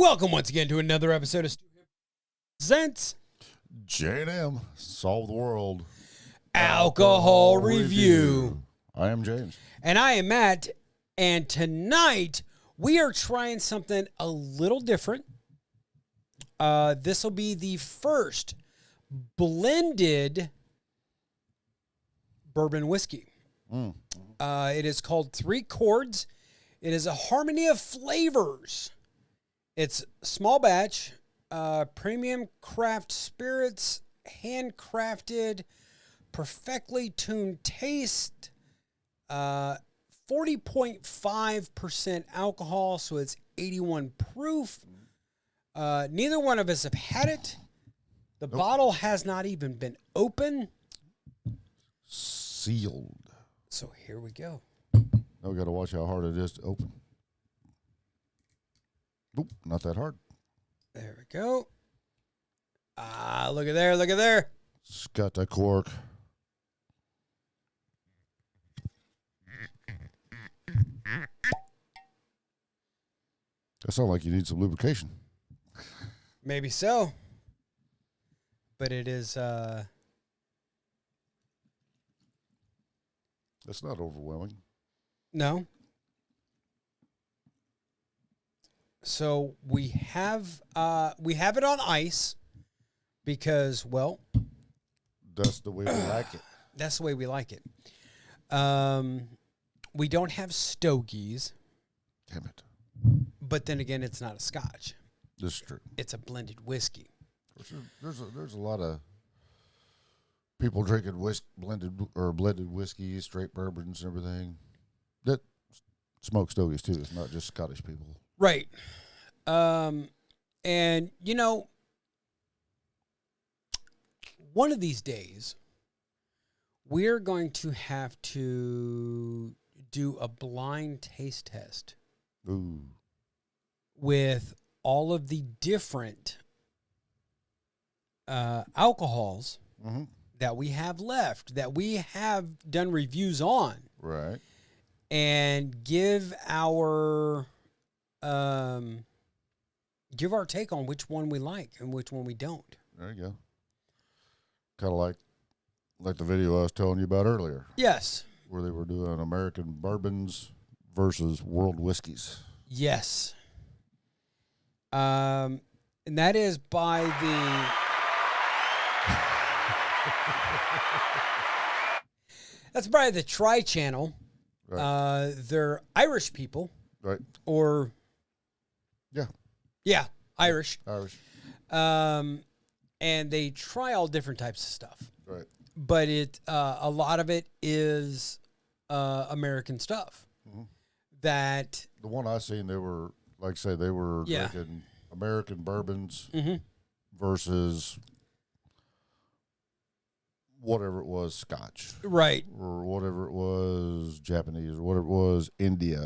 Welcome once again to another episode of Presents J&M, Solve the World. Alcohol Review. I am James. And I am Matt. And tonight we are trying something a little different. This will be the first blended bourbon whiskey. It is called 3 Chords. It is a harmony of flavors. It's small batch, premium craft spirits, handcrafted, perfectly tuned taste, 40.5% alcohol, so it's 81 proof. Neither one of us have had it. The bottle has not even been open. Sealed. So here we go. Now we got to watch how hard it is to open. Oop, not that hard. There we go. Look at there, look at there. It's got that cork. That sounds like you need some lubrication. Maybe so. But it is, That's not overwhelming. no. So we have it on ice because, well, That's the way we like it. that's the way we like it. We don't have stogies, Damn it. but then again, it's not a scotch. This is true. It's a blended whiskey. There's a lot of people drinking blended whiskey, straight bourbons and everything. That smoke stogies too. It's not just Scottish people. Right. And, you know, one of these days, we're going to have to do a blind taste test Ooh. with all of the different alcohols that we have left, that we have done reviews on, Right. and give our take on which one we like and which one we don't. There you go. Kind of like the video I was telling you about earlier, Yes. where they were doing American bourbons versus world whiskeys. Yes. And that is by the that's by the Tri Channel. Right. They're Irish people. Right. Or yeah, Irish. And they try all different types of stuff. Right. But a lot of it is American stuff. That The one I seen, they were drinking American bourbons versus whatever it was, Scotch. Right. Or whatever it was, Japanese, or whatever it was, India.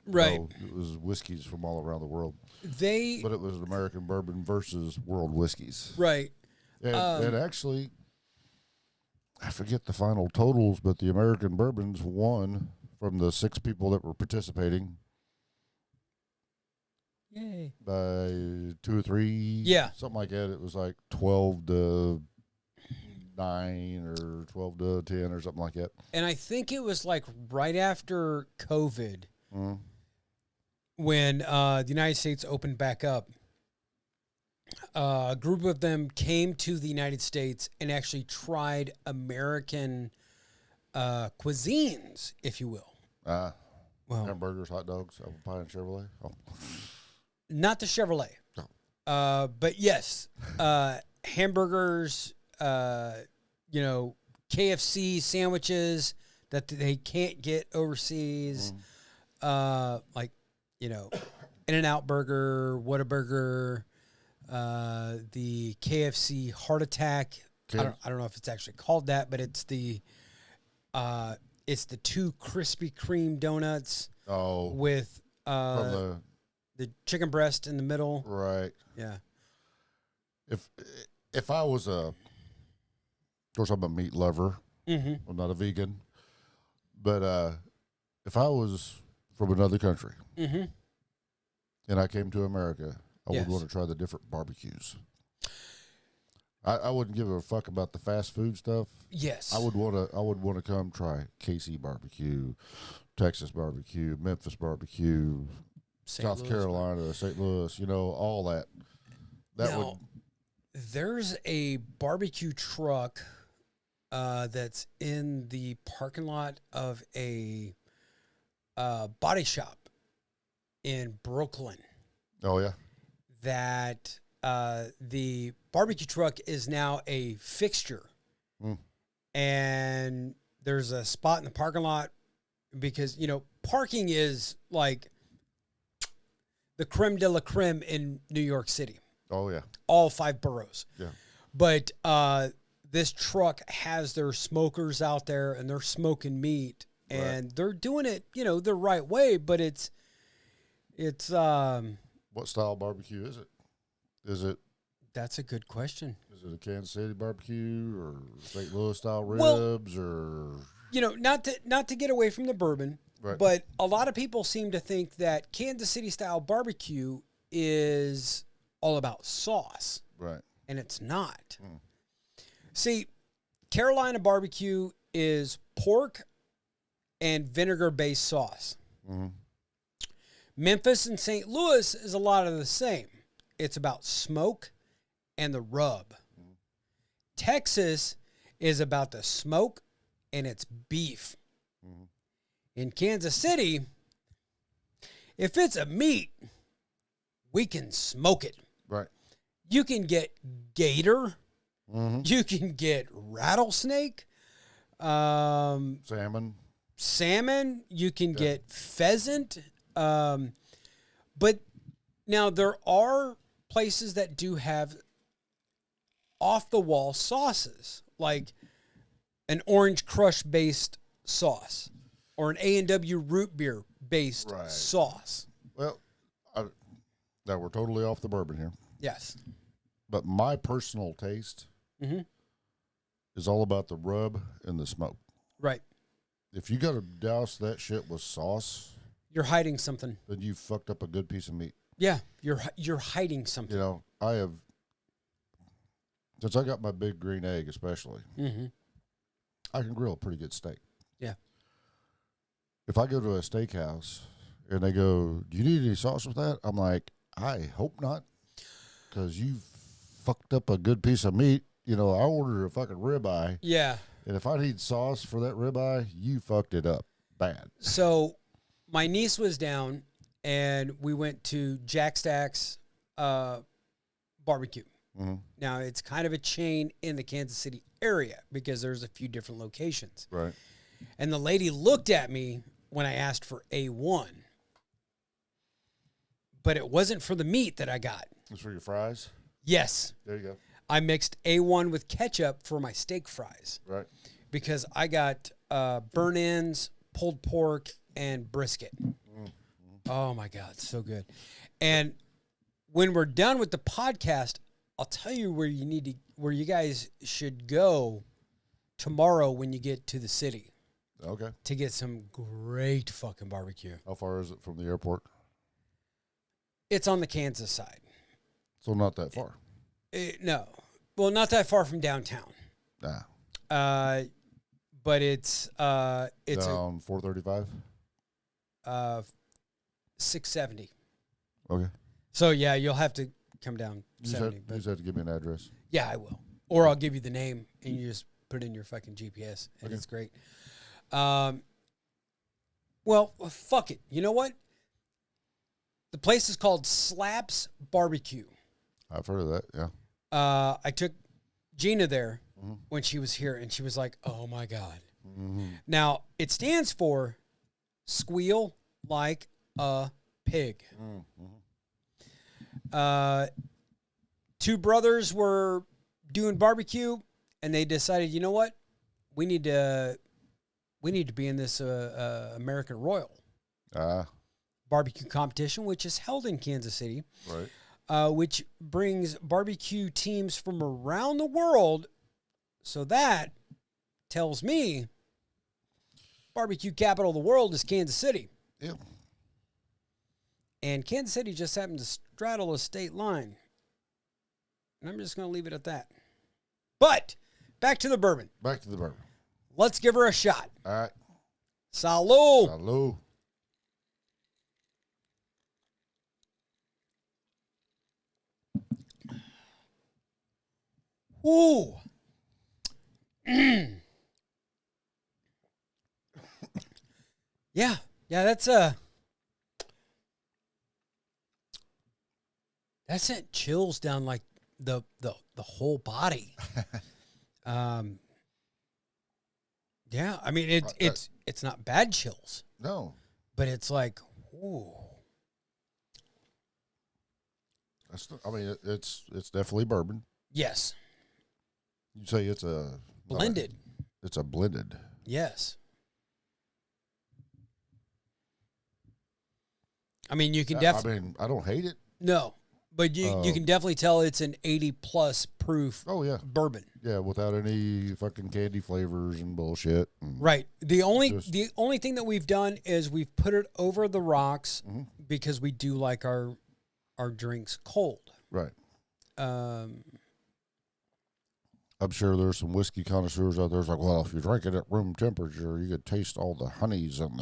Right. You know, it was whiskeys from all around the world. But it was an American bourbon versus world whiskeys. Right. And actually, I forget the final totals, but the American bourbons won from the 6 people that were participating. Yay. By 2 or 3. Yeah. Something like that. It was like 12 to 9 or 12 to 10 or something like that. And I think it was like right after COVID when the United States opened back up. A group of them came to the United States and actually tried American cuisines, if you will. Well, Hamburgers, hot dogs, apple pie, and Chevrolet. Oh. Not the Chevrolet. No. But yes, hamburgers, KFC sandwiches that they can't get overseas. Like, In-N-Out Burger, Whataburger, the KFC Heart Attack. I don't know if it's actually called that, but it's the 2 Krispy Kreme donuts. Oh, with from the chicken breast in the middle. Right. Yeah. If I was of course, I'm a meat lover. I'm not a vegan, but if I was from another country and I came to America, I would want to try the different barbecues. I wouldn't give a fuck about the fast food stuff. Yes. I would want to come try KC barbecue, Texas barbecue, Memphis barbecue, South Carolina, St. Louis, all that. There's a barbecue truck that's in the parking lot of a body shop in Brooklyn. Oh, yeah. That the barbecue truck is now a fixture. And there's a spot in the parking lot because, parking is like the creme de la creme in New York City. Oh, yeah. All 5 boroughs. Yeah. But this truck has their smokers out there and they're smoking meat and they're doing it, the right way, but it's what style barbecue is it? That's a good question. Is it a Kansas City barbecue or St. Louis style ribs or not to get away from the bourbon, right. But a lot of people seem to think that Kansas City style barbecue is all about sauce. Right. And it's not. See, Carolina barbecue is pork and vinegar-based sauce. Memphis and St. Louis is a lot of the same. It's about smoke and the rub. Texas is about the smoke and it's beef. In Kansas City, if it's a meat, we can smoke it. Right. You can get gator. You can get rattlesnake. Salmon. You can get pheasant. But now there are places that do have off-the-wall sauces, like an orange crush based sauce or an A&W root beer based sauce. Well, now we're totally off the bourbon here. Yes. But my personal taste is all about the rub and the smoke. Right. If you got to douse that shit with sauce, you're hiding something. Then you fucked up a good piece of meat. Yeah, you're hiding something. I have, since I got my big green egg especially, I can grill a pretty good steak. Yeah. If I go to a steakhouse and they go, "Do you need any sauce with that?" I'm like, I hope not, because you fucked up a good piece of meat. I ordered a fucking ribeye. Yeah. And if I need sauce for that ribeye, you fucked it up bad. So my niece was down, and we went to Jack Stack's barbecue. Now, it's kind of a chain in the Kansas City area because there's a few different locations. Right. And the lady looked at me when I asked for A1. But it wasn't for the meat that I got. It's for your fries? Yes. There you go. I mixed A1 with ketchup for my steak fries. Right. Because I got burnt ends, pulled pork, and brisket. Oh, my God. So good. And when we're done with the podcast, I'll tell you where you guys should go tomorrow when you get to the city. Okay. To get some great fucking barbecue. How far is it from the airport? It's on the Kansas side. So not that far. No. Well, not that far from downtown. Nah. But it's down 435? 670. Okay. So yeah, you'll have to come down 70. You just have to give me an address. Yeah, I will. Or I'll give you the name and you just put it in your fucking GPS and it's great. Well, fuck it. You know what? The place is called Slaps Barbecue. I've heard of that, yeah. I took Gina there when she was here, and she was like, "Oh, my God." Now, it stands for Squeal Like a Pig. Two brothers were doing barbecue, and they decided, you know what? We need to be in this American Royal barbecue competition, which is held in Kansas City, right? Which brings barbecue teams from around the world. So that tells me barbecue capital of the world is Kansas City. Yeah. And Kansas City just happens straddle a state line. And I'm just going to leave it at that. But back to the bourbon. Back to the bourbon. Let's give her a shot. All right. Salud. Salud. Ooh. Yeah. Yeah, that sent chills down like the whole body. Yeah, I mean it's not bad chills. No. But it's like, ooh. It's definitely bourbon. Yes. You say it's a blended. It's a blended. Yes. I mean, you can definitely. I don't hate it. No, but you can definitely tell it's an 80+ proof. Oh yeah, bourbon. Yeah, without any fucking candy flavors and bullshit. And right. The only thing that we've done is we've put it over the rocks because we do like our drinks cold. Right. I'm sure there's some whiskey connoisseurs out there that's like, well, if you drink it at room temperature, you could taste all the honeys and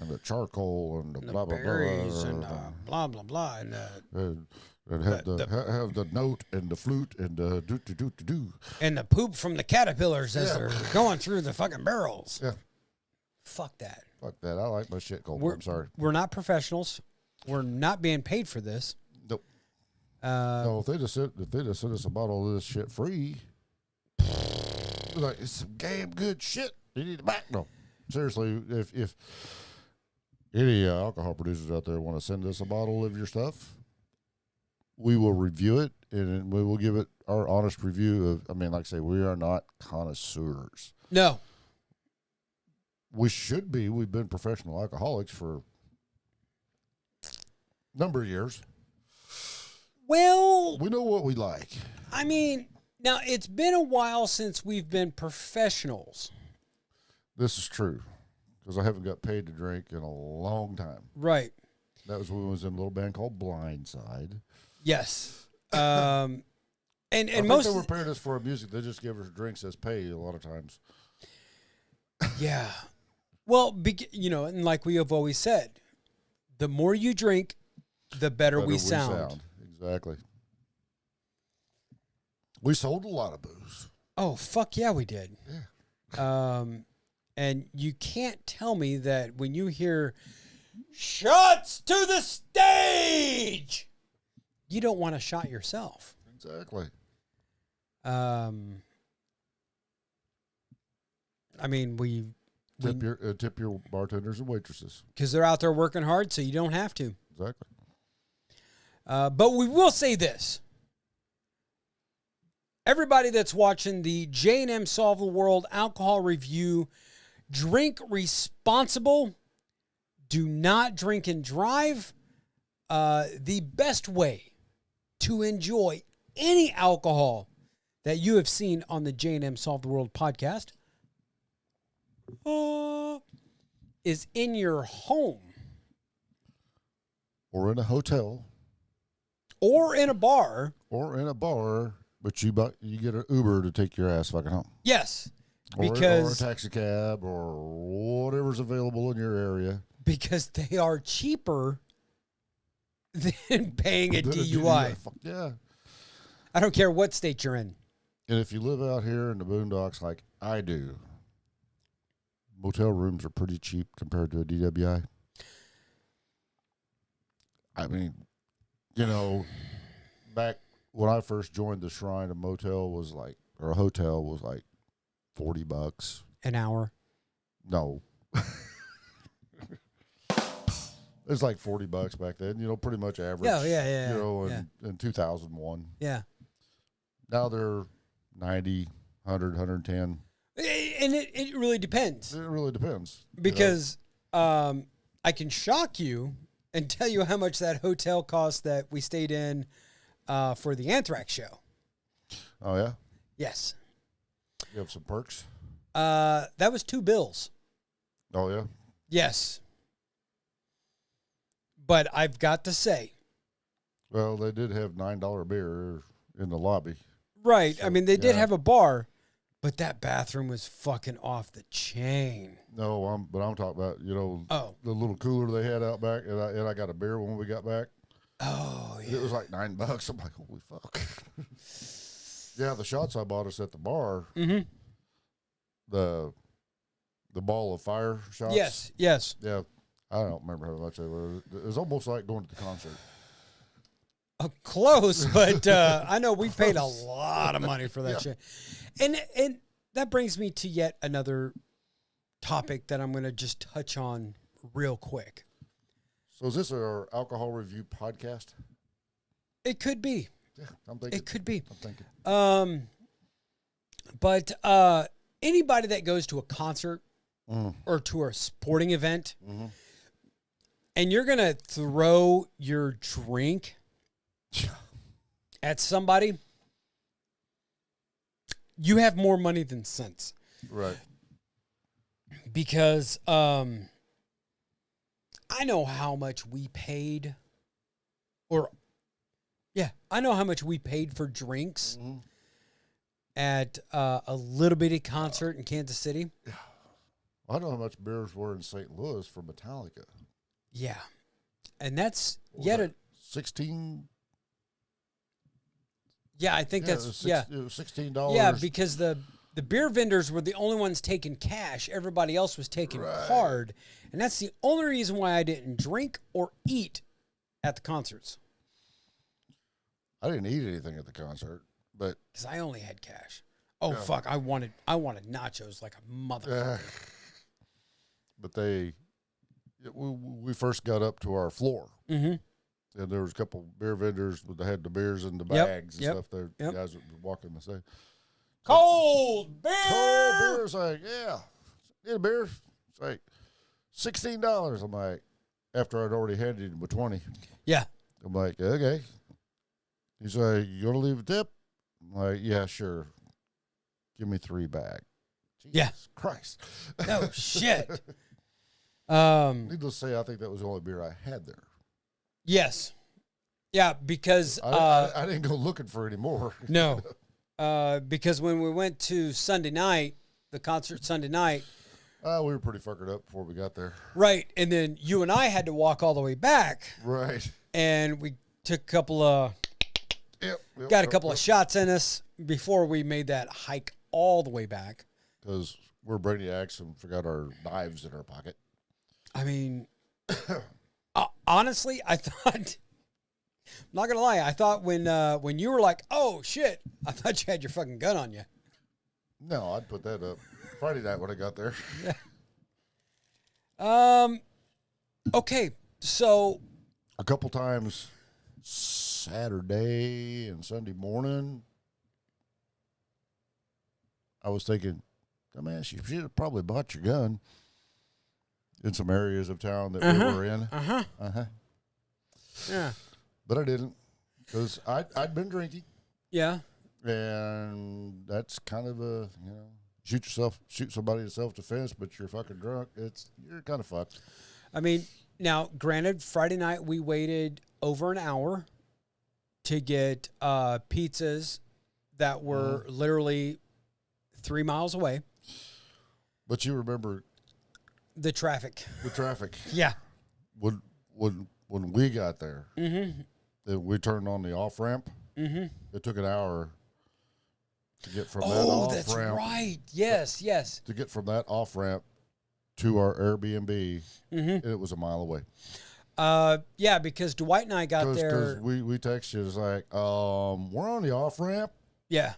the charcoal and the blah blah berries blah and blah blah blah and have the note and the flute and the do and the poop from the caterpillars as they're going through the fucking barrels. Yeah. Fuck that. Fuck that. I like my shit cold. I'm sorry. We're not professionals. We're not being paid for this. Nope. No, if they just sent us a bottle of this shit free, like it's some damn good shit. You need to back. No, seriously, if any alcohol producers out there want to send us a bottle of your stuff, we will review it and we will give it our honest review of. I mean, like I say, we are not connoisseurs. No. We should be. We've been professional alcoholics for a number of years. Well, we know what we like. I mean, now it's been a while since we've been professionals. This is true because I haven't got paid to drink in a long time. Right. That was when I was in a little band called Blindside. Yes. And I think most they were paying us for our music. They just give us drinks as pay a lot of times. Yeah. Well, and like we have always said, the more you drink, the better we sound. Exactly. We sold a lot of booze. Oh, fuck yeah, we did. Yeah. And you can't tell me that when you hear shots to the stage, you don't want a shot yourself. Exactly. I mean, tip your bartenders and waitresses because they're out there working hard, so you don't have to. Exactly. But we will say this. Everybody that's watching the J&M Solve the World alcohol review, drink responsible. Do not drink and drive. The best way to enjoy any alcohol that you have seen on the J&M Solve the World podcast is in your home. Or in a hotel. Or in a bar. But you get an Uber to take your ass fucking home. Yes. Or a taxi cab or whatever's available in your area. Because they are cheaper than paying a DUI. Fuck yeah. I don't care what state you're in. And if you live out here in the boondocks like I do, motel rooms are pretty cheap compared to a DWI. I mean, back when I first joined the Shrine, a hotel was like $40 an hour. No, it's like $40 back then. Pretty much average. Yeah. In 2001. Yeah. Now they're 90, 100, 110. And it really depends. It really depends because I can shock you and tell you how much that hotel cost that we stayed in for the Anthrax show. Oh, yeah? Yes. You have some perks? That was $2. Oh, yeah? Yes. But I've got to say, Well, they did have $9 beer in the lobby. Right. So, I mean, they did yeah. have a bar, but that bathroom was fucking off the chain. No, I'm talking about, Oh. the little cooler they had out back, and I got a beer when we got back. Oh, yeah. It was like $9. I'm like, holy fuck. Yeah, the shots I bought us at the bar, Mm-hmm. the ball of fire shots. Yes, yes. Yeah, I don't remember how much they were. It was almost like going to the concert. Close, but I know we paid a lot of money for that shit. And that brings me to yet another topic that I'm going to just touch on real quick. So is this our alcohol review podcast? It could be. Yeah, I'm thinking. It could be. I'm thinking. But anybody that goes to a concert or to a sporting event, and you're going to throw your drink at somebody, you have more money than sense. Right. Because I know how much we paid, I know how much we paid for drinks at a little bitty concert in Kansas City. I know how much beers were in St. Louis for Metallica. Yeah. And that's What was that, 16. Yeah, I think Yeah, that's, it was $16. Yeah, because the beer vendors were the only ones taking cash. Everybody else was taking card. And that's the only reason why I didn't drink or eat at the concerts. I didn't eat anything at the concert, but Because I only had cash. Oh, fuck. I wanted nachos like a motherfucker. but we first got up to our floor. Mm-hmm. And there was a couple beer vendors that had the beers in the bags and stuff. The Yep. guys would walk in and say, Cold beer! cold beer. It's like, yeah, need a beer? It's like $16. I'm like, after I'd already handed him a 20. Yeah. I'm like, okay. He's like, you want to leave a tip? I'm like, yeah, sure. Give me 3 back. Jesus Christ. No shit. Needless to say, I think that was the only beer I had there. Yes. Yeah, because I didn't go looking for any more. No. Because when we went to Sunday night, the concert Sunday night. We were pretty fuckered up before we got there. Right. And then you and I had to walk all the way back. Right. And we took a couple of, got a couple of shots in us before we made that hike all the way back. Because we're brainiacs and forgot our knives in our pocket. I mean, honestly, I thought, I'm not going to lie, I thought when you were like, oh, shit, I thought you had your fucking gun on you. No, I'd put that up Friday night when I got there. Okay, so. A couple times Saturday and Sunday morning, I was thinking, man, you should have probably bought your gun in some areas of town that we were in. Yeah. But I didn't, because I'd been drinking. Yeah. And that's kind of a, shoot somebody in self-defense, but you're fucking drunk. You're kind of fucked. I mean, now, granted, Friday night we waited over an hour to get pizzas that were literally 3 miles away. But you remember the traffic. Yeah. When we got there, we turned on the off ramp. It took an hour to get from that off ramp. Oh, that's right. Yes. To get from that off ramp to our Airbnb, and it was a mile away. Yeah, because Dwight and I got there. Because we texted you, it's like, we're on the off ramp. Yeah.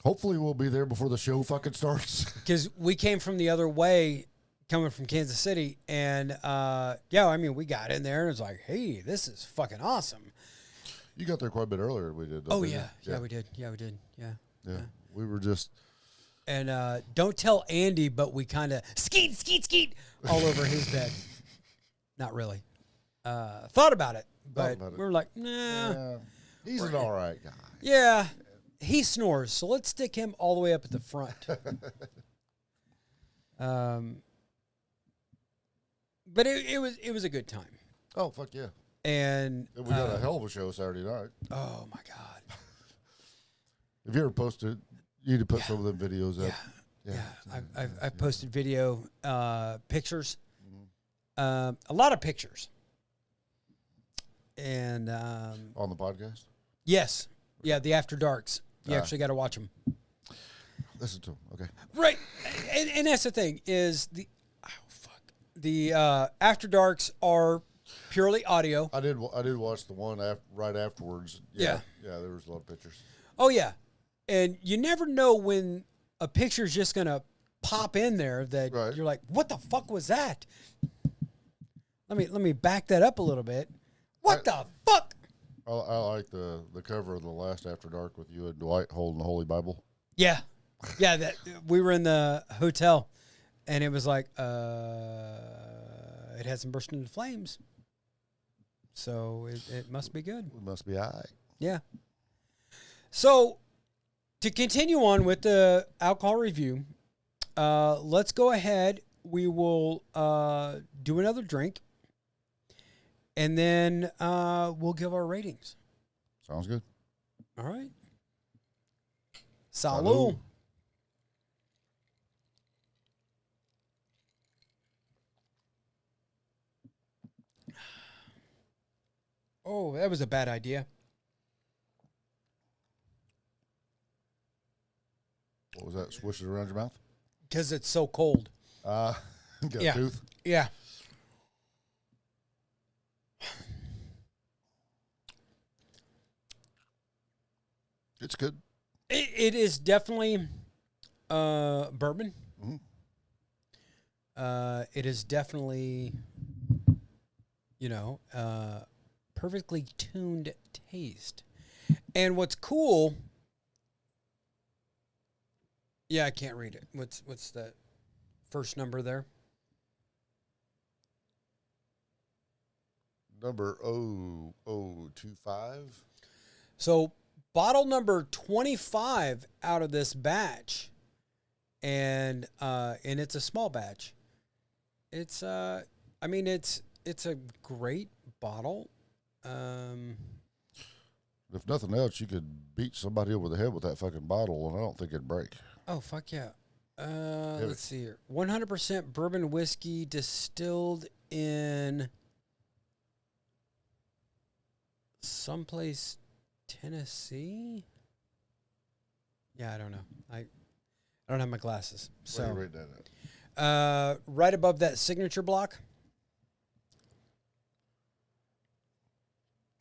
Hopefully we'll be there before the show fucking starts. Because we came from the other way, coming from Kansas City, and we got in there and it was like, hey, this is fucking awesome. You got there quite a bit earlier than we did. Oh, yeah. Yeah, we did. Yeah. We were just... And don't tell Andy, but we kind of skeet all over his bed. Not really. Thought about it, but we were like, nah. Yeah, he's an all right guy. Yeah, he snores, so let's stick him all the way up at the front. But it was a good time. Oh, fuck yeah. And We got a hell of a show Saturday night. oh my God. If you ever posted, you need to put some of them videos up. Yeah. I've posted video, pictures, a lot of pictures. And On the podcast? yes. Yeah, the After Darks. You actually got to watch them. Listen to them. Okay. Right. And that's the thing is the After Darks are purely audio. I did watch the one right afterwards. Yeah. Yeah, there was a lot of pictures. Oh, yeah. And you never know when a picture's just going to pop in there that you're like, what the fuck was that? Let me back that up a little bit. What the fuck? I like the cover of the last After Dark with you and Dwight holding the Holy Bible. Yeah. Yeah, that we were in the hotel and it was like it hasn't burst into flames. So it must be good. It must be all right. Yeah. So to continue on with the alcohol review, let's go ahead. We will do another drink. And then we'll give our ratings. Sounds good. All right. Salud. Oh, that was a bad idea. What was that? Swish it around your mouth? Because it's so cold. Got a tooth? Yeah. It's good. It is definitely bourbon. Mm-hmm. It is definitely, perfectly tuned taste. And what's cool, I can't read it. What's that first number there? Number 0025. So bottle number 25 out of this batch, and it's a small batch. It's it's a great bottle. If nothing else, you could beat somebody over the head with that fucking bottle, and I don't think it'd break. Oh fuck yeah! Let's see here. 100% bourbon whiskey distilled in someplace Tennessee. Yeah, I don't know. I don't have my glasses. So read that up. Right above that signature block.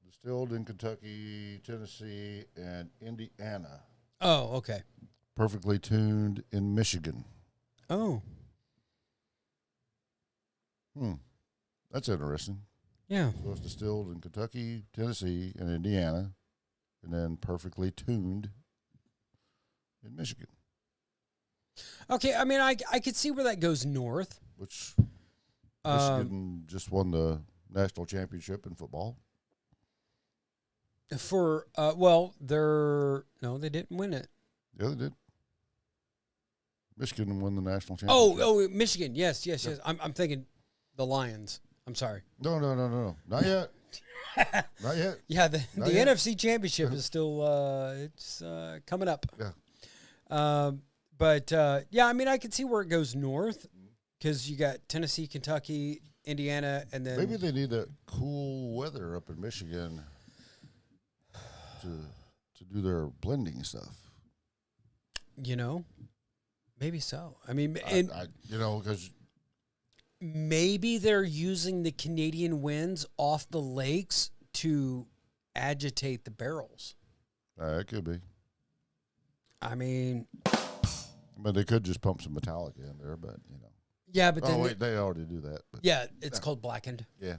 Distilled in Kentucky, Tennessee, and Indiana. Oh, okay. Perfectly tuned in Michigan. Oh. That's interesting. Yeah. So it's distilled in Kentucky, Tennessee, and Indiana, and then perfectly tuned in Michigan. Okay, I mean, I could see where that goes north. Which Michigan just won the national championship in football. For they didn't win it. Yeah, they did. Michigan won the national championship. Oh, Michigan. Yes. I'm thinking the Lions. I'm sorry. No. Not yet. Not yet. Yeah, the yet. NFC championship is still it's coming up. Yeah. But I mean, I could see where it goes north because you got Tennessee, Kentucky, Indiana, and then Maybe they need that cool weather up in Michigan to do their blending stuff. Maybe so. I mean, because maybe they're using the Canadian winds off the lakes to agitate the barrels. It could be. I mean, but they could just pump some Metallica in there, but Yeah, but then they already do that. But yeah, it's called blackened. Yeah.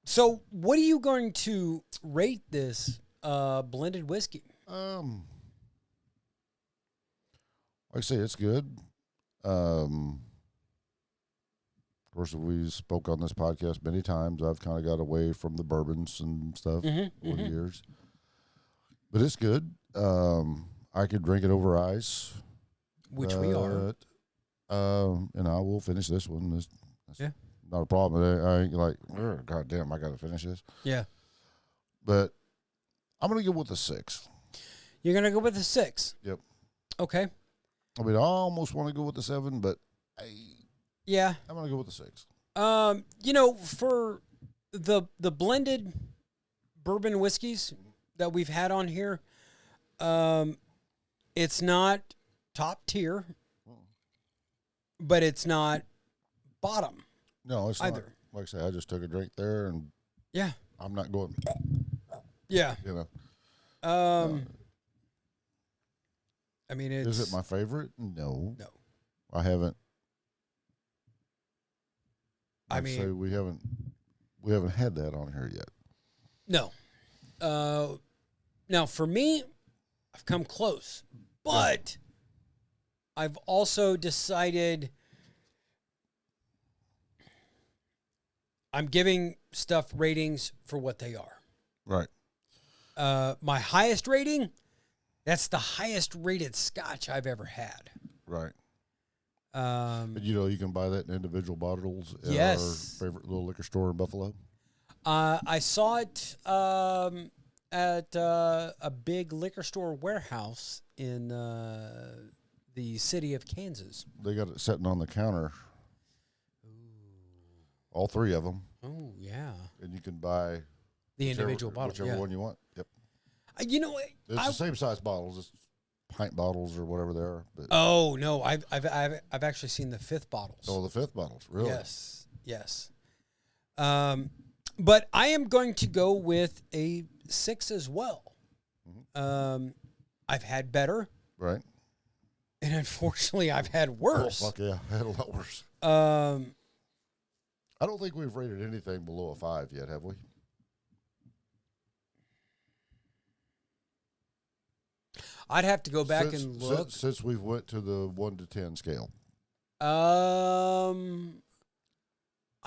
So what are you going to rate this blended whiskey? Like I say, it's good. Of course, we spoke on this podcast many times. I've kind of got away from the bourbons and stuff over the years, but it's good. I could drink it over ice, which we are. And I will finish this one. That's Yeah. not a problem. I ain't like, God damn, I got to finish this. Yeah. But I'm going to go with the 6. You're going to go with the 6? Yep. Okay. I mean, I almost want to go with the 7, but Yeah. I'm going to go with the 6. For the blended bourbon whiskeys that we've had on here, it's not top tier, but it's not bottom. No, it's either. Not. Like I said, I just took a drink there, and Yeah. I'm not going. Yeah. I mean, is it my favorite? No. No. I haven't. Say we haven't had that on here yet. No. Now for me, I've come close, but I've also decided I'm giving stuff ratings for what they are. Right. My highest rating, that's the highest rated scotch I've ever had. Right. But you can buy that in individual bottles at yes. our favorite little liquor store in Buffalo. I saw it at a big liquor store warehouse in the city of Kansas. They got it sitting on the counter. All 3 of them. Oh, yeah. And you can buy the individual bottles. Whichever one you want. Yep. It's the same size bottles. It's pint bottles or whatever they are. But oh, no. I've actually seen the 5th bottles. Oh, the 5th bottles. Really? Yes. But I am going to go with a 6 as well. Mm-hmm. I've had better. Right. And unfortunately, I've had worse. Oh, fuck yeah. I had a lot worse. I don't think we've rated anything below a 5 yet, have we? I'd have to go back and look. Since we've went to the 1 to 10 scale. I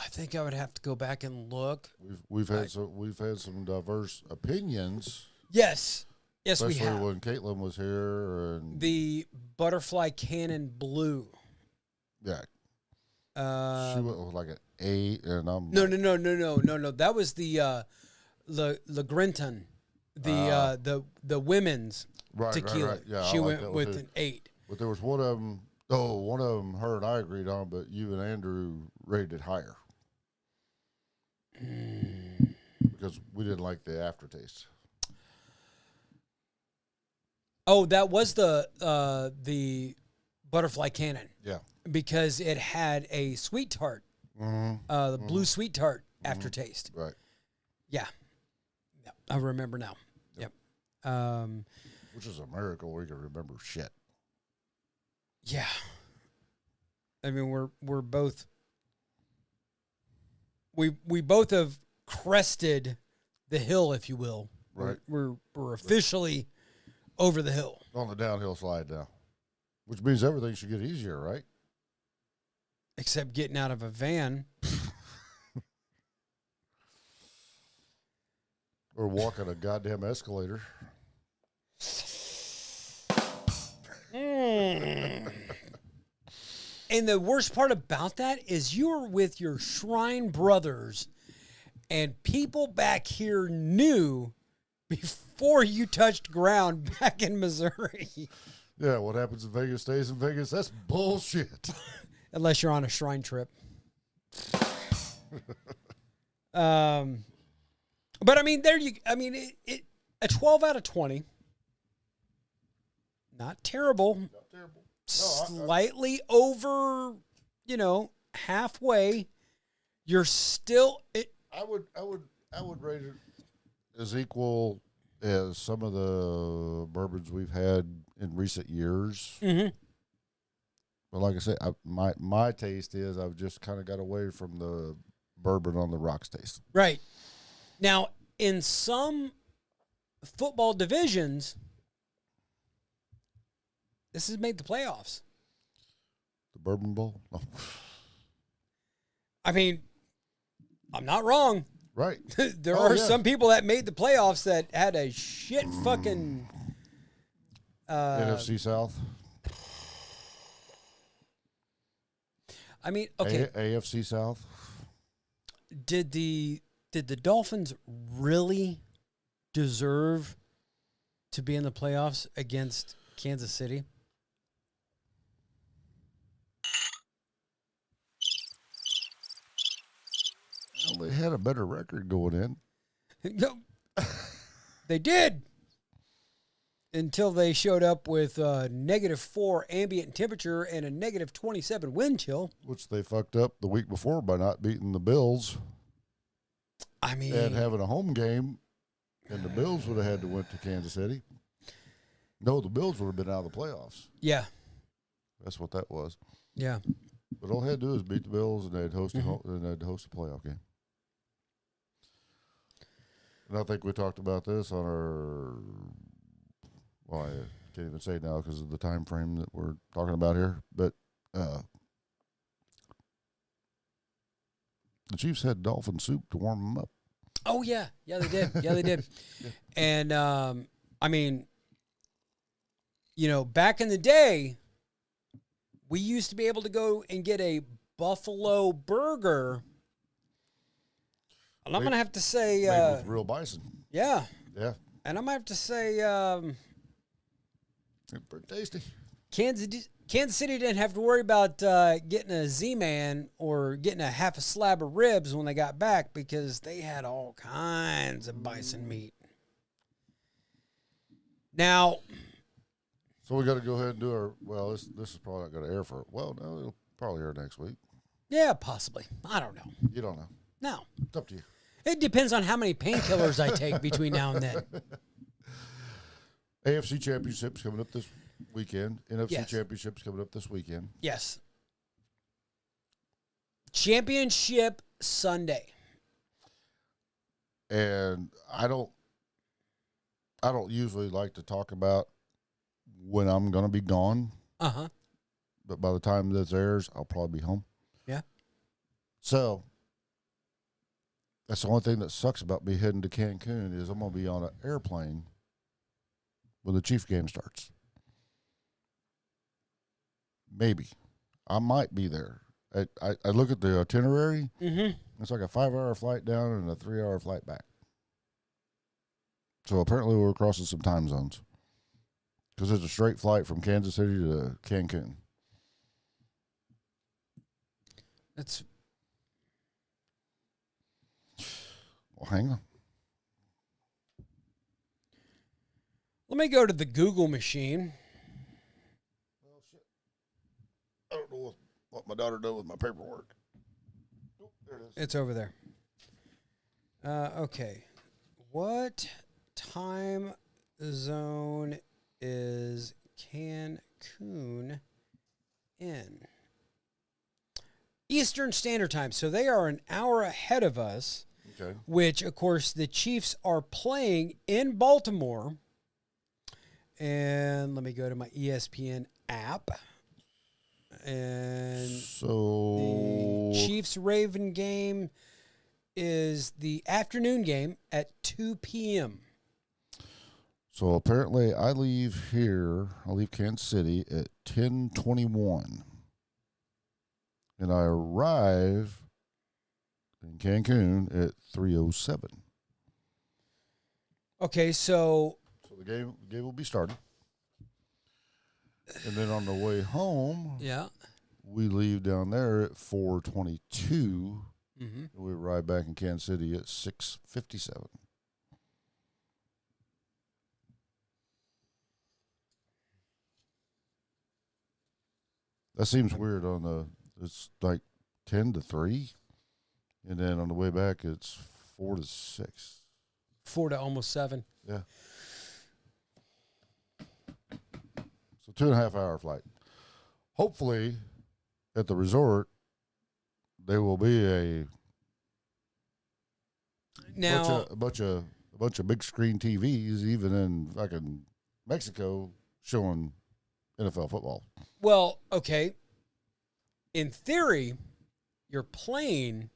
think I would have to go back and look. We've had some diverse opinions. Yes, we have. Especially when Caitlin was here and the butterfly cannon blue. Yeah. She went with like an 8, and I'm no. That was the Grinton, the women's tequila. Right. Yeah, she went with an 8. But there was one of them. Oh, one of them her and I agreed on, but you and Andrew rated higher because we didn't like the aftertaste. Oh, that was the butterfly cannon. Yeah. Because it had a sweet tart, the blue sweet tart aftertaste. Right. Yeah, I remember now. Yep. Which is a miracle we can remember shit. Yeah. I mean, we're both we both have crested the hill, if you will. Right. We're officially over the hill on the downhill slide now, which means everything should get easier, right? Except getting out of a van. Or walking a goddamn escalator. And the worst part about that is you're with your Shrine brothers, and people back here knew before you touched ground back in Missouri. Yeah, what happens in Vegas stays in Vegas. That's bullshit. Unless you're on a Shrine trip. But I mean, a 12 out of 20. Not terrible. Not terrible. No, Slightly over, halfway. You're still. I would rate it as equal as some of the bourbons we've had in recent years. Mm-hmm. But like I said, my taste is I've just kind of got away from the bourbon on the rocks taste. Right. Now, in some football divisions, this has made the playoffs. The Bourbon Bowl? Oh. I mean, I'm not wrong. Right. There are some people that made the playoffs that had a shit fucking... NFC South? I mean, okay. AFC South. Did the Dolphins really deserve to be in the playoffs against Kansas City? Well, they had a better record going in. No, they did. Until they showed up with -4 ambient temperature and a -27 wind chill. Which they fucked up the week before by not beating the Bills. I mean, And having a home game, and the Bills would have had to went to Kansas City. No, the Bills would have been out of the playoffs. Yeah. That's what that was. Yeah. But all they had to do is beat the Bills, and they'd host a playoff game. And I think we talked about this on our. Well, I can't even say now because of the time frame that we're talking about here. But the Chiefs had dolphin soup to warm them up. Oh, yeah. Yeah, they did. Yeah, they did. Yeah. And, I mean, you know, back in the day, we used to be able to go and get a buffalo burger. And I'm going to have to say... made with real bison. Yeah. Yeah. And I'm going to have to say... it's pretty tasty. Kansas City didn't have to worry about getting a Z-Man or getting a half a slab of ribs when they got back because they had all kinds of bison meat. Now... So we got to go ahead and do our. Well, this is probably not going to air for. Well, no, it'll probably air next week. Yeah, possibly. I don't know. You don't know. No, It's up to you. it depends on how many painkillers I take between now and then. AFC Championships coming up this weekend. NFC Yes. Championships coming up this weekend. Yes. Championship Sunday. And I don't usually like to talk about when I'm going to be gone. Uh-huh. But by the time this airs, I'll probably be home. Yeah. So that's the only thing that sucks about me heading to Cancun is I'm going to be on an airplane when the Chief game starts. Maybe. I might be there. I look at the itinerary. Mm-hmm. It's like a 5-hour flight down and a 3-hour flight back. So apparently we're crossing some time zones. Because it's a straight flight from Kansas City to Cancun. That's... Well, hang on. Let me go to the Google machine. Oh, shit. I don't know what my daughter did with my paperwork. Oh, there it is. It's over there. Okay. What time zone is Cancun in? Eastern Standard Time. So they are an hour ahead of us. Okay. Which, of course, the Chiefs are playing in Baltimore. And let me go to my ESPN app. And so the Chiefs-Raven game is the afternoon game at 2 p.m. So apparently I leave Kansas City at 10:21. And I arrive in Cancun at 3:07. Okay, so the game will be started. And then on the way home, yeah, we leave down there at 4:22. Mm-hmm. And we arrive back in Kansas City at 6:57. That seems weird it's like 10 to 3. And then on the way back, it's 4 to 6. 4 to almost 7. Yeah. So 2.5 hour flight. Hopefully, at the resort, there will be a bunch of big screen TVs, even in fucking Mexico, showing NFL football. Well, okay. In theory, your plane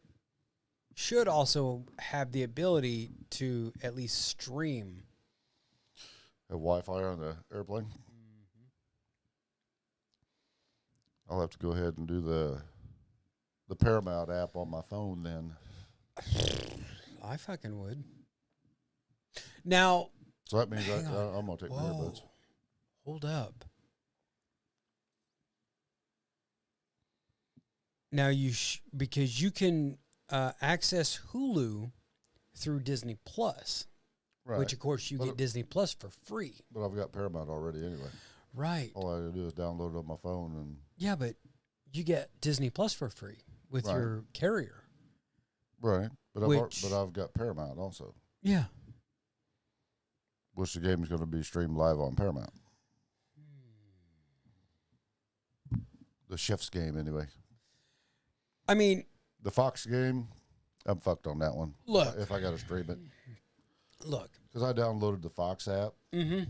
should also have the ability to at least stream. Have Wi-Fi on the airplane? Mm-hmm. I'll have to go ahead and do the the Paramount app on my phone then. I fucking would. Now, So that means hang on. I'm going to take my Whoa. earbuds. Hold up. Now because you can access Hulu through Disney Plus, Right. which of course you get Disney Plus for free. But I've got Paramount already anyway. Right. All I got to do is download it on my phone and. Yeah, but you get Disney Plus for free with Right. your carrier. Right. But Which- I've got Paramount also. Yeah. Which the game is going to be streamed live on Paramount. The Chiefs game, anyway. I mean, The Fox game, I'm fucked on that one. Look. If I got to stream it. look. Because I downloaded the Fox app. Mm-hmm.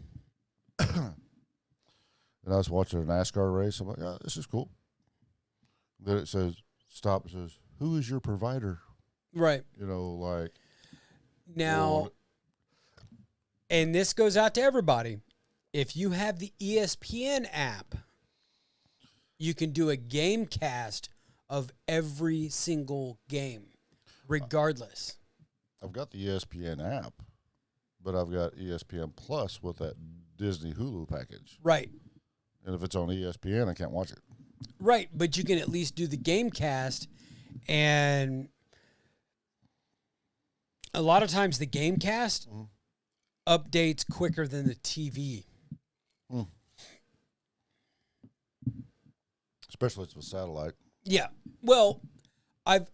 And I was watching a NASCAR race. I'm like, yeah, this is cool. Then it says, stop. It says, who is your provider? Right. You know, like. Now, and this goes out to everybody. If you have the ESPN app, you can do a game cast of every single game, regardless. I've got the ESPN app, but I've got ESPN Plus with that Disney Hulu package. Right. And if it's on ESPN, I can't watch it. Right, but you can at least do the game cast, and a lot of times the game cast updates quicker than the TV. Especially if it's with satellite. Yeah. Well, I've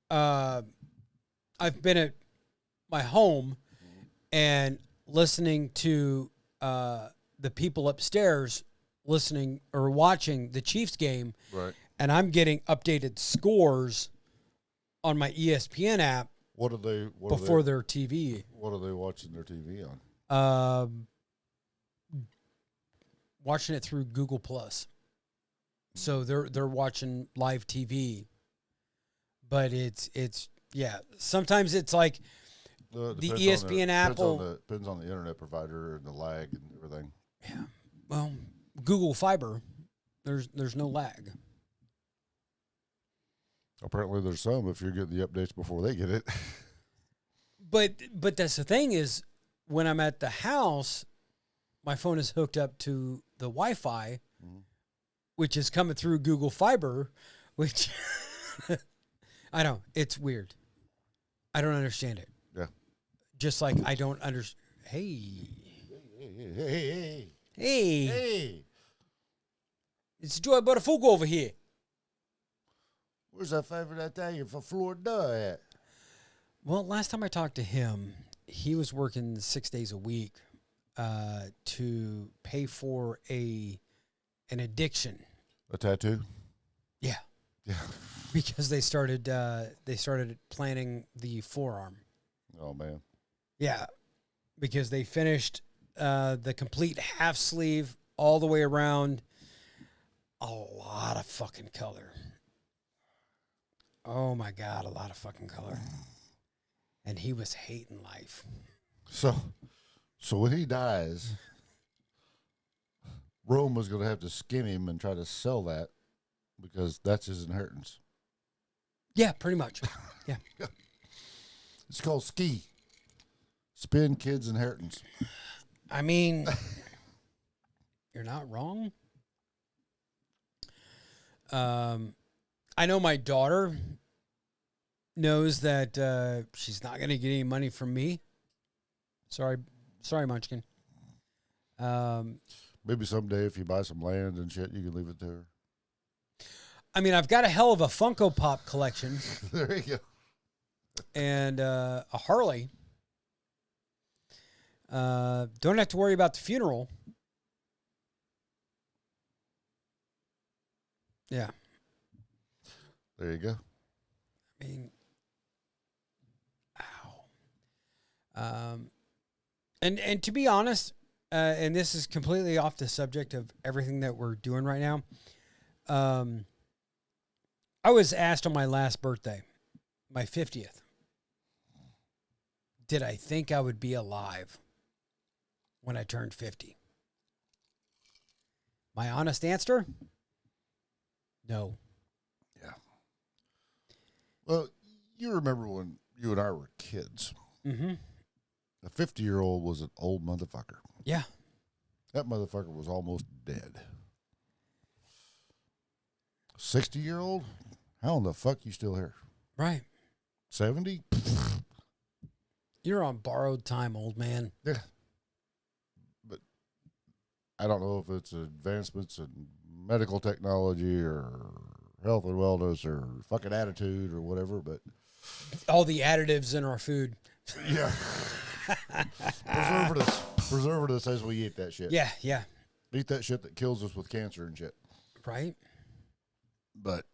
been at my home and listening to the people upstairs listening or watching the Chiefs game. Right. And I'm getting updated scores on my ESPN app before their TV. What are they watching their TV on? Watching it through Google Plus. So they're watching live TV. But it's yeah. Sometimes it's like the ESPN app depends on the internet provider and the lag and everything. Yeah. Well, Google Fiber, there's no lag. Apparently there's some if you're getting the updates before they get it. But that's the thing is when I'm at the house, my phone is hooked up to the Wi-Fi, which is coming through Google Fiber, which I don't. It's weird. I don't understand it. Yeah. Just like I don't understand. Hey. Hey. It's Joy Buttafuoco over here. Where's that favorite Italian from Florida at? Well, last time I talked to him, he was working 6 days a week to pay for an addiction. A tattoo? Yeah. Yeah. Because they started planning the forearm. Oh, man. Yeah. Because they finished the complete half sleeve all the way around. A lot of fucking color. Oh, my God, a lot of fucking color. And he was hating life. So when he dies, Rome was going to have to skin him and try to sell that because that's his inheritance. Yeah, pretty much. Yeah. It's called ski. Spin Kids Inheritance. I mean, you're not wrong. I know my daughter knows that she's not going to get any money from me. Sorry, Munchkin. Maybe someday if you buy some land and shit, you can leave it to her. I mean, I've got a hell of a Funko Pop collection. There you go. And a Harley. Don't have to worry about the funeral. Yeah. There you go. I mean, ow. And to be honest, and this is completely off the subject of everything that we're doing right now. I was asked on my last birthday, my 50th, did I think I would be alive when I turned 50? My honest answer? No. Yeah. Well, you remember when you and I were kids. Mm-hmm. A 50-year-old was an old motherfucker. Yeah. That motherfucker was almost dead. 60-year-old? How in the fuck you still here? Right. 70? You're on borrowed time, old man. Yeah. But I don't know if it's advancements in medical technology or health and wellness or fucking attitude or whatever, but all the additives in our food. Yeah. Preservatives as we eat that shit. Yeah, yeah. Eat that shit that kills us with cancer and shit. Right? But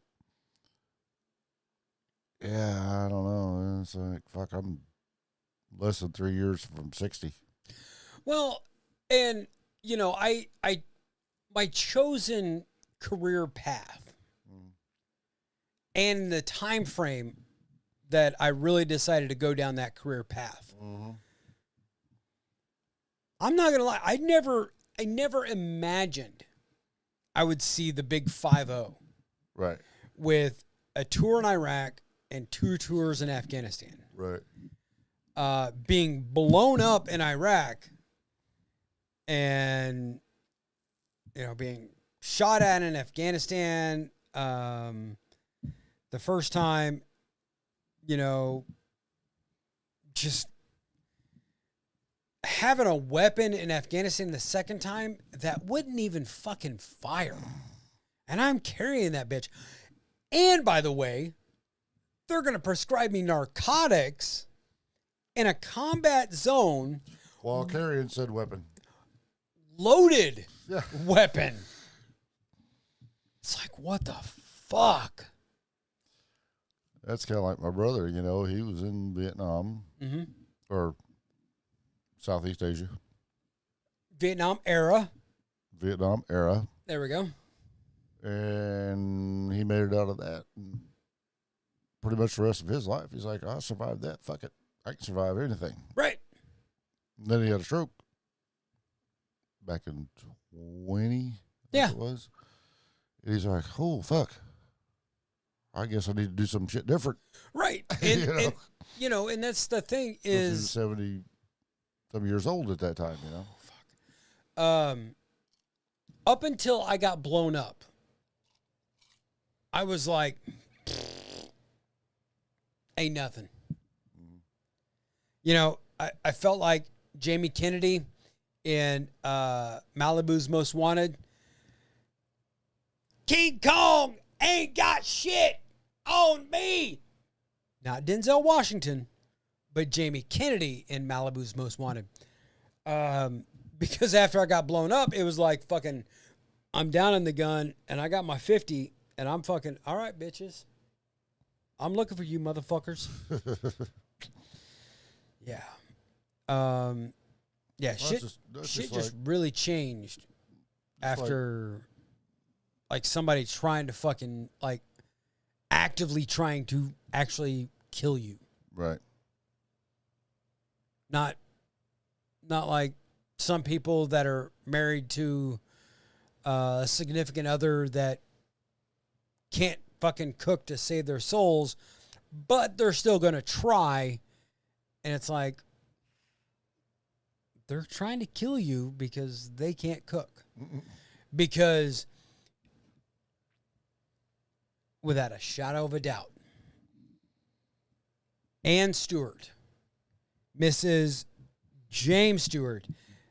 yeah, I don't know. It's like, fuck, I'm less than 3 years from 60. Well, and you know, I my chosen career path and the time frame that I really decided to go down that career path. Mm-hmm. I'm not gonna lie, I never imagined I would see the big 5-0. Right. With a tour in Iraq and 2 tours in Afghanistan. Right. Being blown up in Iraq and, you know, being shot at in Afghanistan. The first time, you know, just having a weapon in Afghanistan the second time that wouldn't even fucking fire. And I'm carrying that bitch. And by the way, they're going to prescribe me narcotics in a combat zone. While carrying said weapon. Loaded weapon. It's like, what the fuck? That's kind of like my brother, you know. He was in Vietnam. Mm-hmm. Or Southeast Asia. Vietnam era. There we go. And he made it out of that. And pretty much the rest of his life, he's like, I survived that. Fuck it. I can survive anything. Right. And then he had a stroke back in 20. Yeah. It was. And he's like, oh, fuck. I guess I need to do some shit different. Right. And, and that's the thing is. 70 some years old at that time, you know. Fuck. Up until I got blown up, I was like, ain't nothing. You know, I felt like Jamie Kennedy in Malibu's Most Wanted. King Kong ain't got shit on me. Not Denzel Washington, but Jamie Kennedy in Malibu's Most Wanted. Because after I got blown up, it was like fucking, I'm down in the gun and I got my 50 and I'm fucking, all right, bitches. I'm looking for you motherfuckers. Yeah. Yeah, well, shit just really changed after like somebody trying to fucking like actively trying to actually kill you. Right. Not like some people that are married to a significant other that can't fucking cook to save their souls, but they're still going to try. And it's like, they're trying to kill you because they can't cook. Mm-mm. Because without a shadow of a doubt, Ann Stewart, Mrs. James Stewart,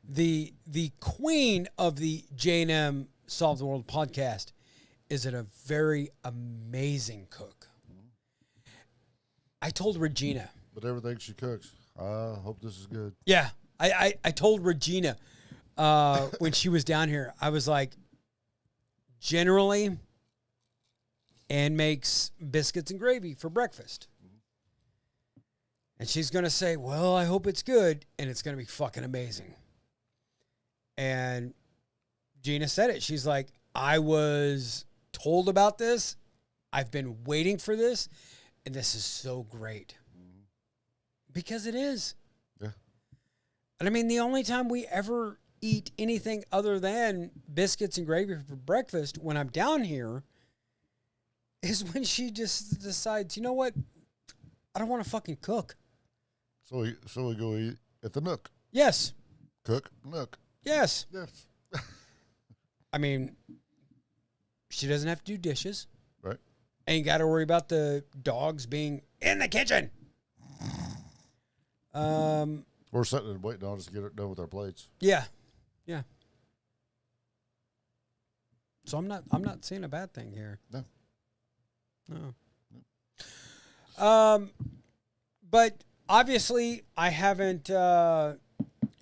the queen of the J&M Solve the World podcast, is a very amazing cook. I told Regina. But everything she cooks, I hope this is good. Yeah. I told Regina when she was down here, I was like, generally, Ann makes biscuits and gravy for breakfast. And she's going to say, well, I hope it's good. And it's going to be fucking amazing. And Gina said it. She's like, I was told about this. I've been waiting for this. And this is so great. Because it is. Yeah. And I mean, the only time we ever eat anything other than biscuits and gravy for breakfast when I'm down here is when she just decides, you know what? I don't want to fucking cook. So we go eat at the Nook. Yes. Cook Nook. Yes. Yes. I mean, she doesn't have to do dishes. Right. Ain't got to worry about the dogs being in the kitchen. We're sitting and waiting on us to get it done with our plates. Yeah. Yeah. So I'm not seeing a bad thing here. No. No. But obviously I haven't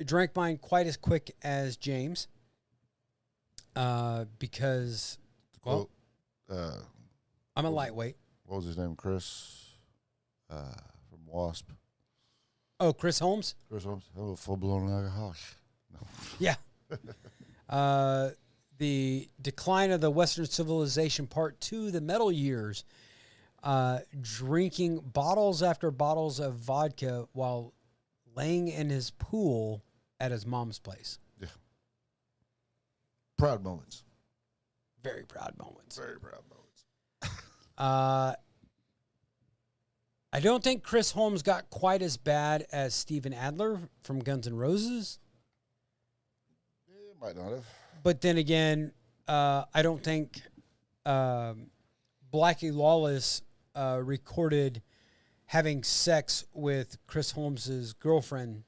drank mine quite as quick as James. Because well, I'm a lightweight. What was his name? Chris from Wasp. Oh, Chris Holmes? Chris Holmes. Oh, full-blown alcoholic. No. Yeah. The Decline of the Western Civilization Part 2, The Metal Years. Drinking bottles after bottles of vodka while laying in his pool at his mom's place. Yeah. Proud moments. Very proud moments. Very proud moments. I don't think Chris Holmes got quite as bad as Steven Adler from Guns N' Roses. Yeah, might not have. But then again, I don't think Blackie Lawless recorded having sex with Chris Holmes's girlfriend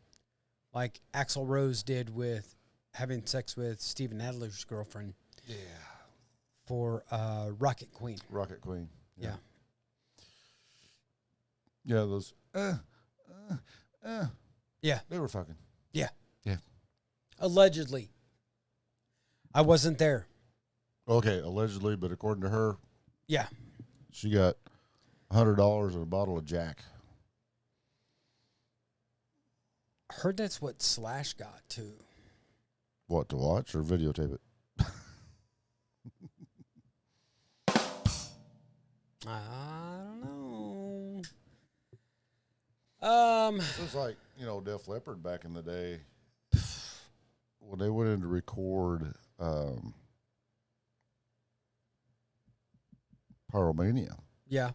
like Axl Rose did with having sex with Steven Adler's girlfriend. Yeah. For Rocket Queen. Rocket Queen. Yeah. Yeah, those. Yeah. They were fucking. Yeah. Yeah. Allegedly. I wasn't there. Okay, allegedly, but according to her, yeah, she got $100 and a bottle of Jack. I heard that's what Slash got too. What, to watch or videotape it? I don't know. It was like, Def Leppard back in the day when they went in to record Pyromania. Yeah.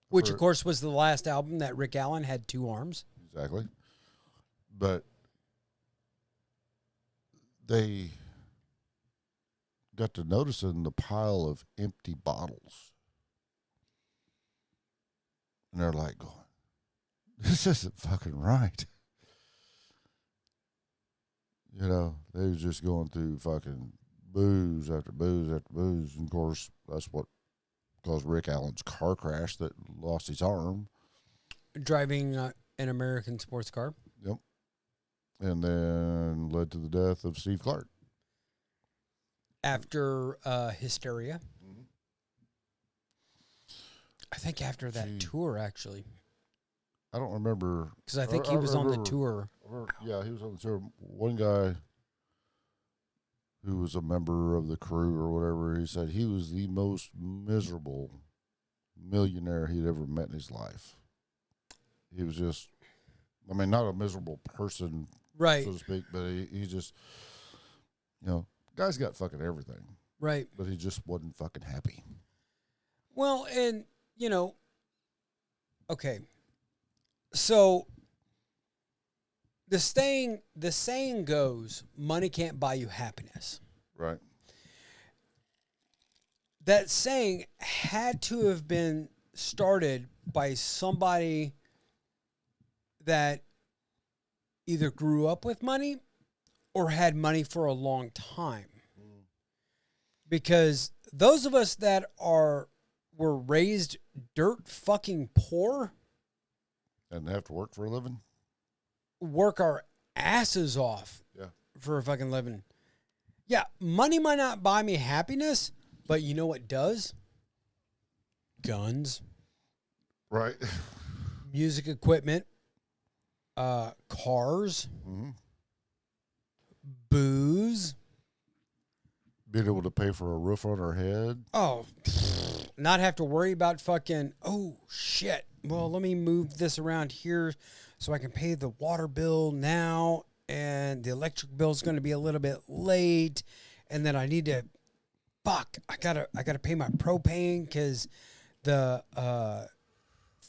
Which, of course, was the last album that Rick Allen had two arms. Exactly. But they got to noticing the pile of empty bottles. And they're like going, this isn't fucking right. They was just going through fucking booze after booze after booze. And of course, that's what caused Rick Allen's car crash that lost his arm. Driving an American sports car. Yep. And then led to the death of Steve Clark. After Hysteria. Mm-hmm. I think after that tour, actually. I don't remember. Because I think he was on the tour. Yeah, he was on the tour. One guy who was a member of the crew or whatever, he said he was the most miserable millionaire he'd ever met in his life. He was just, not a miserable person, right, so to speak, but he just, guy's got fucking everything. Right. But he just wasn't fucking happy. Well, and, okay. So the saying goes, money can't buy you happiness. Right. That saying had to have been started by somebody that either grew up with money or had money for a long time. Mm. Because those of us that were raised dirt fucking poor and have to work for a living, work our asses off for a fucking living. Yeah, money might not buy me happiness, but you know what does? Guns. Right. Music equipment. Cars. Mm-hmm. Booze. Being able to pay for a roof on our head. Oh, not have to worry about fucking, oh, shit. Well, let me move this around here so I can pay the water bill now, and the electric bill is going to be a little bit late, and then I need to, I gotta pay my propane because the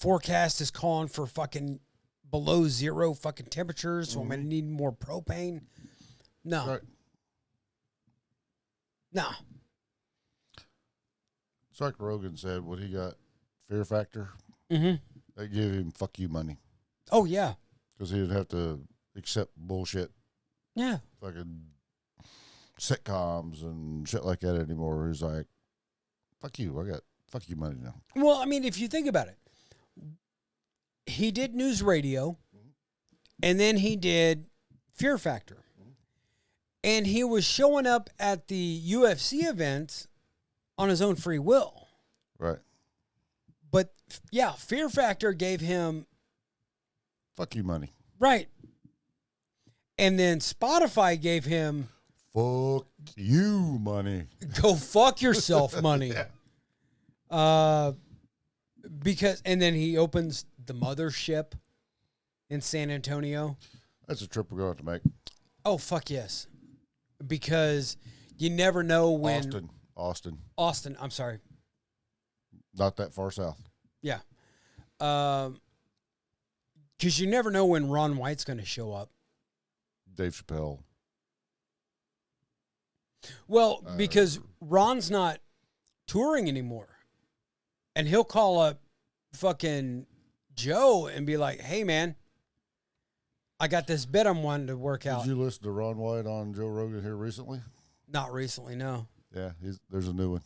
forecast is calling for fucking below zero fucking temperatures, so I'm going to need more propane. No. Right. No. It's like Rogan said when he got Fear Factor. Mm-hmm. They gave him fuck you money. Oh, yeah. Because he didn't have to accept bullshit. Yeah. Fucking sitcoms and shit like that anymore. He's like, fuck you. I got fuck you money now. Well, I mean, if you think about it, he did news radio, and then he did Fear Factor. And he was showing up at the UFC events on his own free will. Right. But, yeah, Fear Factor gave him... Fuck you money. Right. And then Spotify gave him... Fuck you money. Go fuck yourself money. Yeah. Because... And then he opens the mothership in San Antonio. That's a trip we're going to make. Oh, fuck yes. Because you never know when... Austin, I'm sorry. Not that far south. Yeah. Because you never know when Ron White's going to show up. Dave Chappelle. Well, because Ron's not touring anymore. And he'll call up fucking Joe and be like, hey, man, I got this bit I'm wanting to work out. Did you listen to Ron White on Joe Rogan here recently? Not recently, no. Yeah, there's a new one.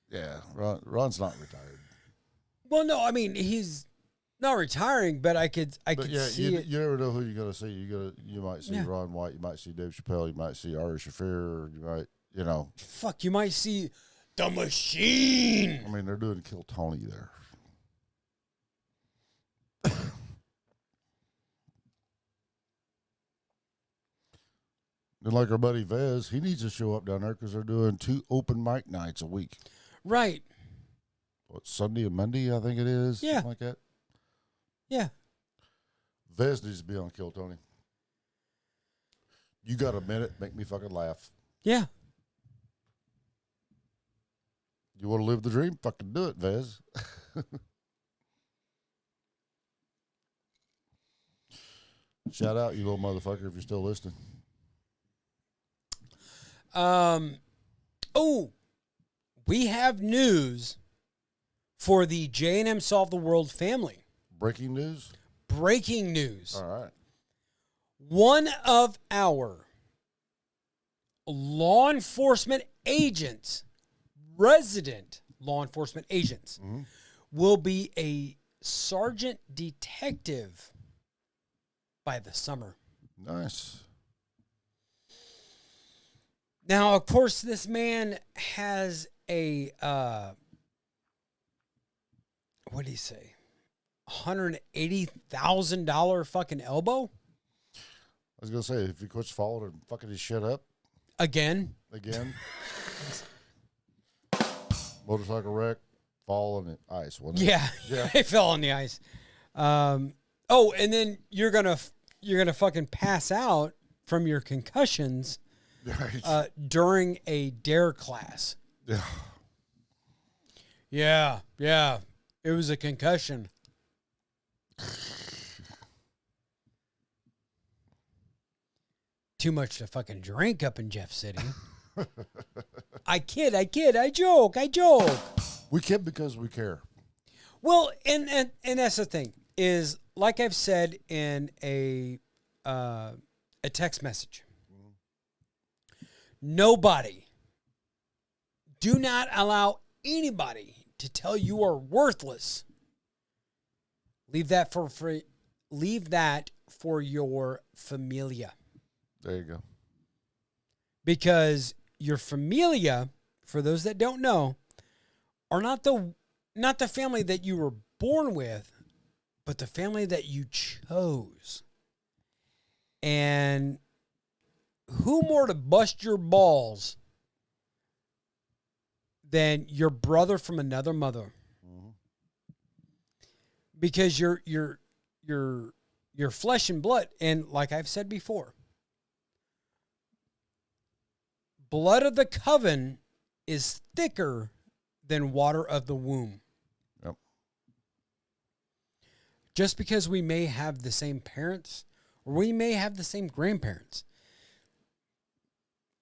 Yeah, Ron's not retired. Well, no, I mean, he's not retiring, but I could see it. You never know who you're going to see. You might see Ron White, you might see Dave Chappelle, you might see Ari Shaffir, you might, Fuck, you might see the Machine. I mean, they're doing Kill Tony there. And like our buddy Vez, he needs to show up down there because they're doing 2 open mic nights a week. Right. What, Sunday and Monday, I think it is? Yeah. Something like that. Yeah. Vez needs to be on Kill Tony. You got a minute, make me fucking laugh. Yeah. You want to live the dream? Fucking do it, Vez. Shout out, you little motherfucker, if you're still listening. Oh, we have news for the J&M Solve the World family. Breaking news? Breaking news. All right. One of our law enforcement agents, resident law enforcement agents, will be a sergeant detective by the summer. Nice. Now, of course, this man has a, what do you say, $180,000 fucking elbow? I was going to say, if he quits falling and fucking his shit up. Again. Motorcycle wreck, fall on the ice, wasn't it? Yeah. It fell on the ice. And then you're gonna fucking pass out from your concussions during a dare class. Yeah. It was a concussion. Too much to fucking drink up in Jeff City. I kid, I joke. We kid because we care. Well, and that's the thing, is like I've said in a text message. Nobody, do not allow anybody to tell you are worthless. Leave that for free. Leave that for your familia. There you go. Because your familia, for those that don't know, are not the family that you were born with, but the family that you chose. And who more to bust your balls than your brother from another mother? Mm-hmm. Because you're flesh and blood, and like I've said before, blood of the coven is thicker than water of the womb. Yep. Just because we may have the same parents or we may have the same grandparents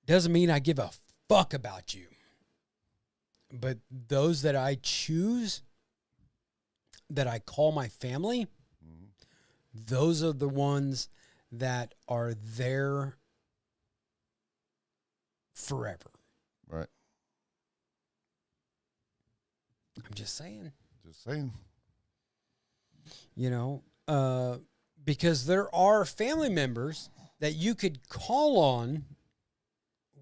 doesn't mean I give a fuck about you. But those that I choose, that I call my family, those are the ones that are there forever. Right. I'm just saying. Just saying. You know, because there are family members that you could call on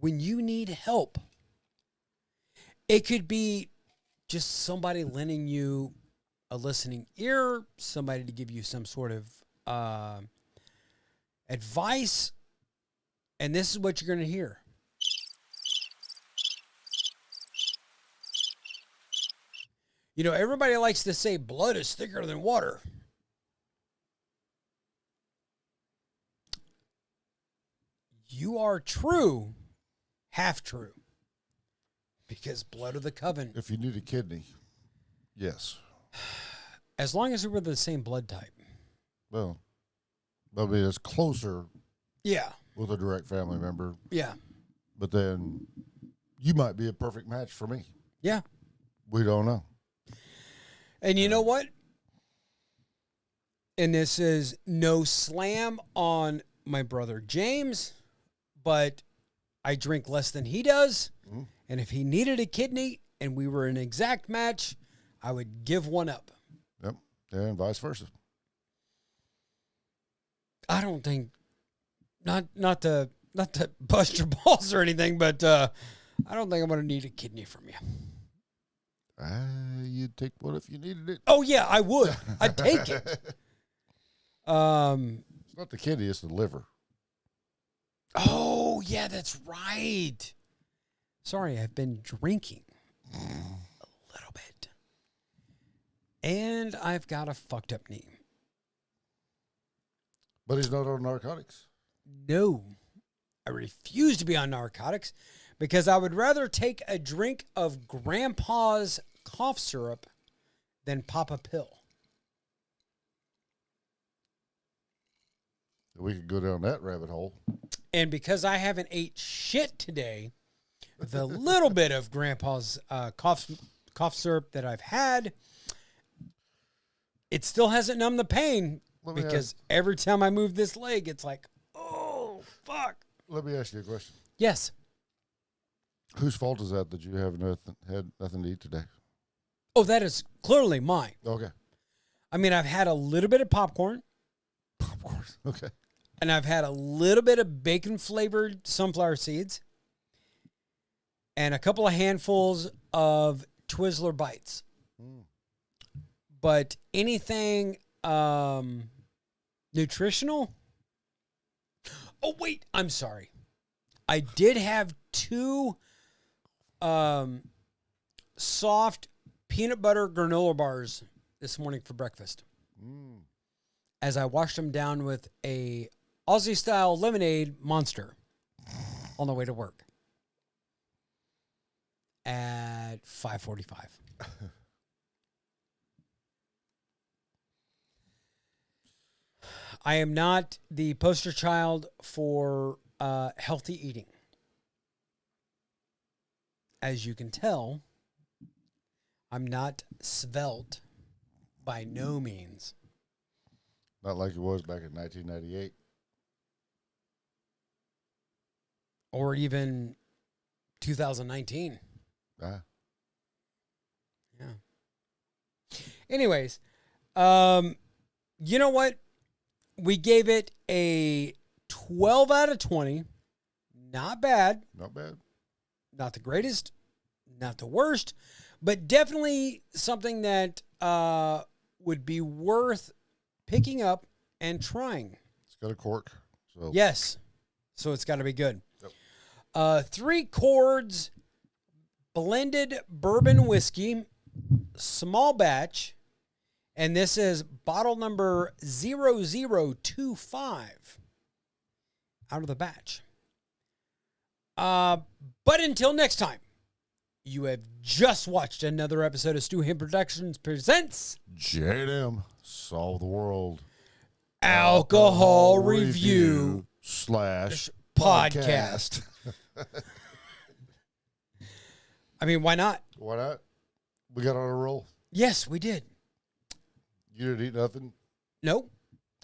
when you need help. It could be just somebody lending you a listening ear, somebody to give you some sort of advice, and this is what you're going to hear. You know, everybody likes to say blood is thicker than water. You are true, half true, because blood of the covenant. If you need a kidney, yes. As long as we're the same blood type. Well, I mean, it's closer. Yeah. With a direct family member. Yeah. But then you might be a perfect match for me. Yeah. We don't know. And you know what? And this is no slam on my brother James, but I drink less than he does. Mm. And if he needed a kidney and we were an exact match, I would give one up. Yep. And vice versa. I don't think, not to bust your balls or anything, but I don't think I'm going to need a kidney from you. You'd take one if you needed it. Oh, yeah, I would. I'd take it. It's not the kidney, it's the liver. Oh, yeah, that's right. Sorry, I've been drinking a little bit. And I've got a fucked up knee. But he's not on narcotics. No. I refuse to be on narcotics because I would rather take a drink of Grandpa's cough syrup than pop a pill. We could go down that rabbit hole. And because I haven't ate shit today, the little bit of Grandpa's cough syrup that I've had, it still hasn't numbed the pain because every time I move this leg, it's like, oh, fuck. Let me ask you a question. Yes. Whose fault is that you haven't had nothing to eat today? Oh, that is clearly mine. Okay. I mean, I've had a little bit of popcorn. Popcorn. Okay. And I've had a little bit of bacon-flavored sunflower seeds. And a couple of handfuls of Twizzler Bites. Mm. But anything nutritional? Oh, wait. I'm sorry. I did have 2 soft peanut butter granola bars this morning for breakfast. Mm. As I washed them down with a Aussie-style lemonade monster on the way to work at 5:45. I am not the poster child for healthy eating. As you can tell, I'm not svelte by no means. Not like it was back in 1998. Or even 2019. Yeah. Anyways, you know what? We gave it a 12 out of 20. Not bad. Not bad. Not the greatest. Not the worst. But definitely something that would be worth picking up and trying. It's got a cork. So yes. So it's got to be good. Yep. 3 Chords blended bourbon whiskey, small batch, and this is bottle number 0025 out of the batch. But until next time, You have just watched another episode of Stu Ham Productions presents J&M Solve the World Alcohol Review / podcast. I mean, why not? Why not? We got on a roll. Yes, we did. You didn't eat nothing. Nope.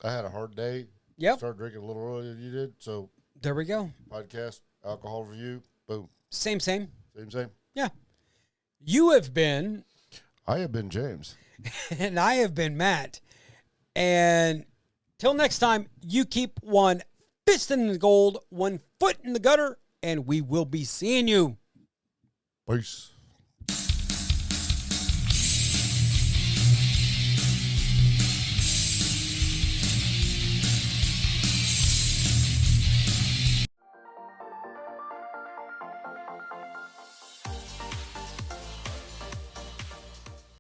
I had a hard day. Yep. Started drinking a little earlier than you did. So There we go. podcast, alcohol review, boom. Same. Same. Yeah. You have been, I have been James. and I have been Matt. And till next time, you keep one fist in the gold, one foot in the gutter, and we will be seeing you. Peace.